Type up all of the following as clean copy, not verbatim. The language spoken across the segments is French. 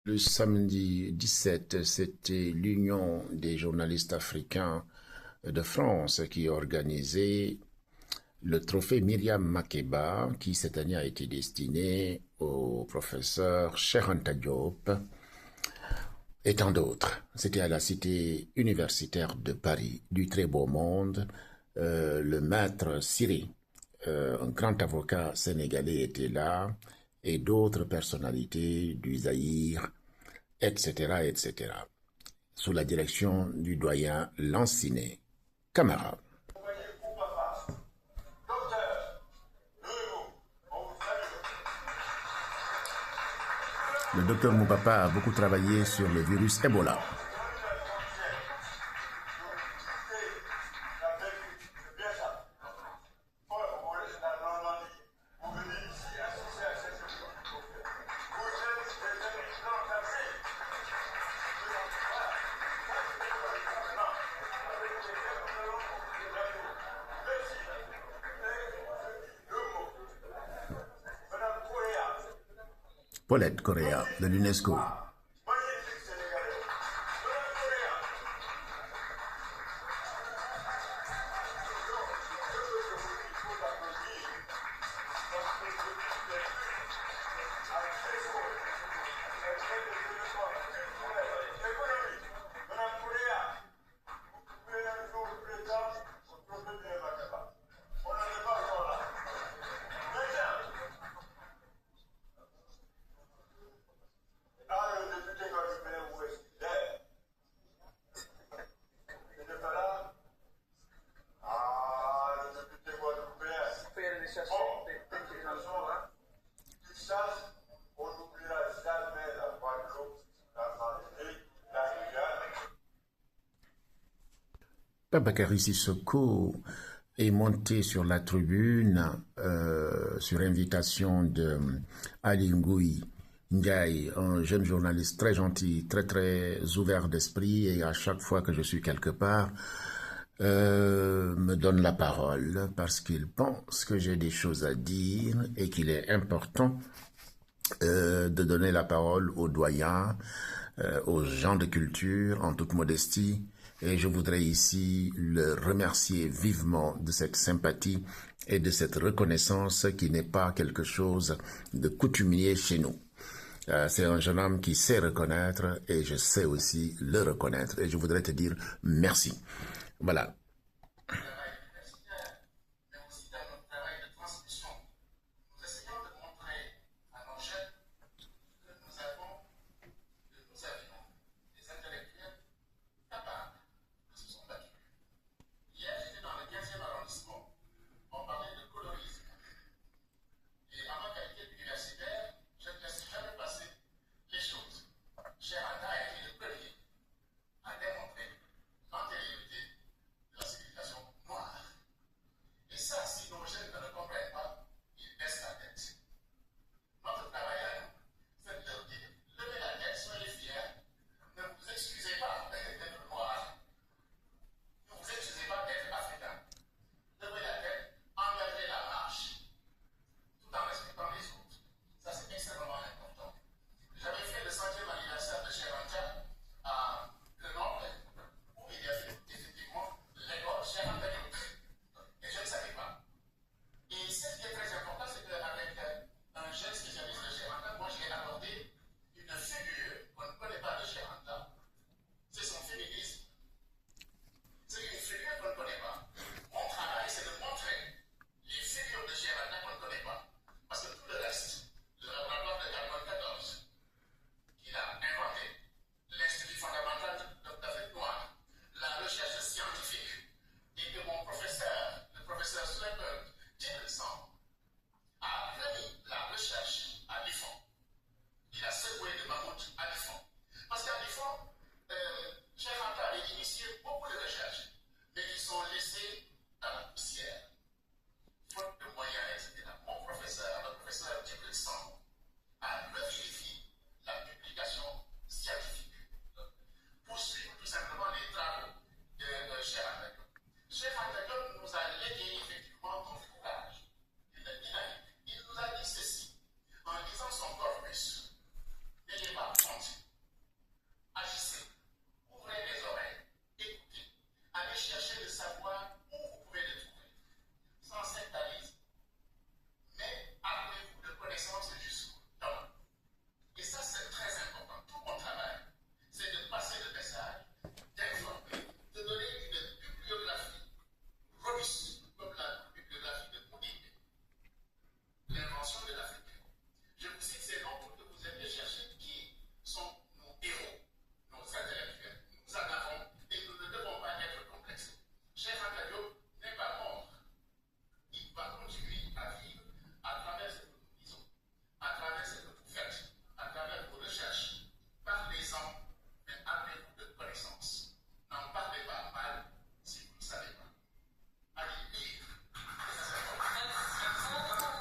Le samedi 17, c'était l'Union des journalistes africains de France qui organisait le trophée Myriam Makeba, qui cette année a été destiné au professeur Cheikh Anta Diop et tant d'autres. C'était à la cité universitaire de Paris, du très beau monde. Le maître Siri, un grand avocat sénégalais, était là, et d'autres personnalités du Zaïre, etc., etc., sous la direction du doyen Lancinet Camara. Le docteur Moupapa a beaucoup travaillé sur le virus Ebola. Paulette Correa de l'UNESCO. Babakary Sissoko est monté sur la tribune sur invitation de Ali Ngouille Ndiaye, un jeune journaliste très gentil, très ouvert d'esprit, et à chaque fois que je suis quelque part, me donne la parole parce qu'il pense que j'ai des choses à dire et qu'il est important de donner la parole aux doyens, aux gens de culture, en toute modestie. Et je voudrais ici le remercier vivement de cette sympathie et de cette reconnaissance qui n'est pas quelque chose de coutumier chez nous. C'est un jeune homme qui sait reconnaître et je sais aussi le reconnaître. Et je voudrais te dire merci. Voilà. En lisant son corpus, n'ayez pas honte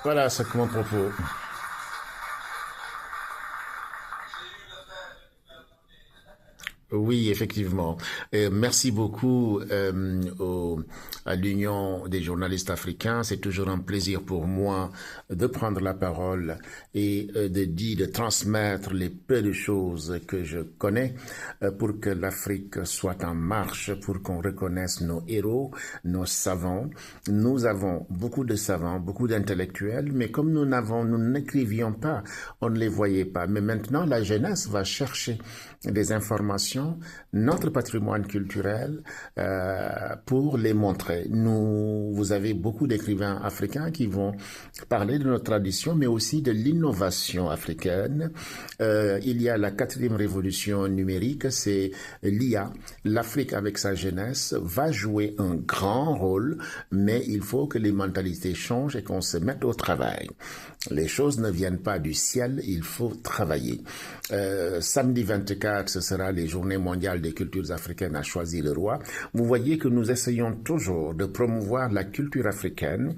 Voilà, c'est mon propos. Oui, effectivement. Merci beaucoup à l'Union des journalistes africains. C'est toujours un plaisir pour moi de prendre la parole et de transmettre les peu de choses que je connais pour que l'Afrique soit en marche, pour qu'on reconnaisse nos héros, nos savants. Nous avons beaucoup de savants, beaucoup d'intellectuels, mais comme nous n'écrivions pas, on ne les voyait pas. Mais maintenant, la jeunesse va chercher des informations, notre patrimoine culturel, pour les montrer. Vous avez beaucoup d'écrivains africains qui vont parler de notre tradition, mais aussi de l'innovation africaine. Il y a la 4e révolution numérique, c'est l'IA. L'Afrique, avec sa jeunesse, va jouer un grand rôle, mais il faut que les mentalités changent et qu'on se mette au travail. Les choses ne viennent pas du ciel, il faut travailler. Samedi 24, ce sera les Journées mondiales des cultures africaines à choisir le roi. Vous voyez que nous essayons toujours de promouvoir la culture africaine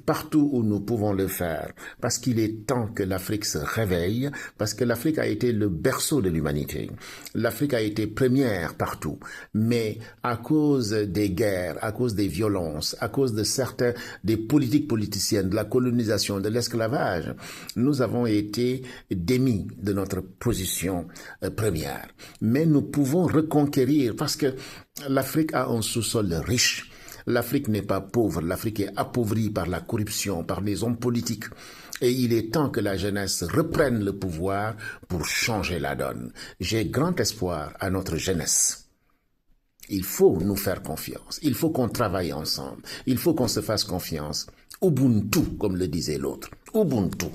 partout où nous pouvons le faire, parce qu'il est temps que l'Afrique se réveille, parce que l'Afrique a été le berceau de l'humanité. L'Afrique a été première partout, mais à cause des guerres, à cause des violences, à cause de des politiques politiciennes, de la colonisation, de l'esclavage, nous avons été démis de notre position première. Mais nous pouvons reconquérir parce que l'Afrique a un sous-sol riche. L'Afrique n'est pas pauvre, l'Afrique est appauvrie par la corruption, par les hommes politiques. Et il est temps que la jeunesse reprenne le pouvoir pour changer la donne. J'ai grand espoir à notre jeunesse. Il faut nous faire confiance. Il faut qu'on travaille ensemble. Il faut qu'on se fasse confiance. Ubuntu, comme le disait l'autre. Ubuntu.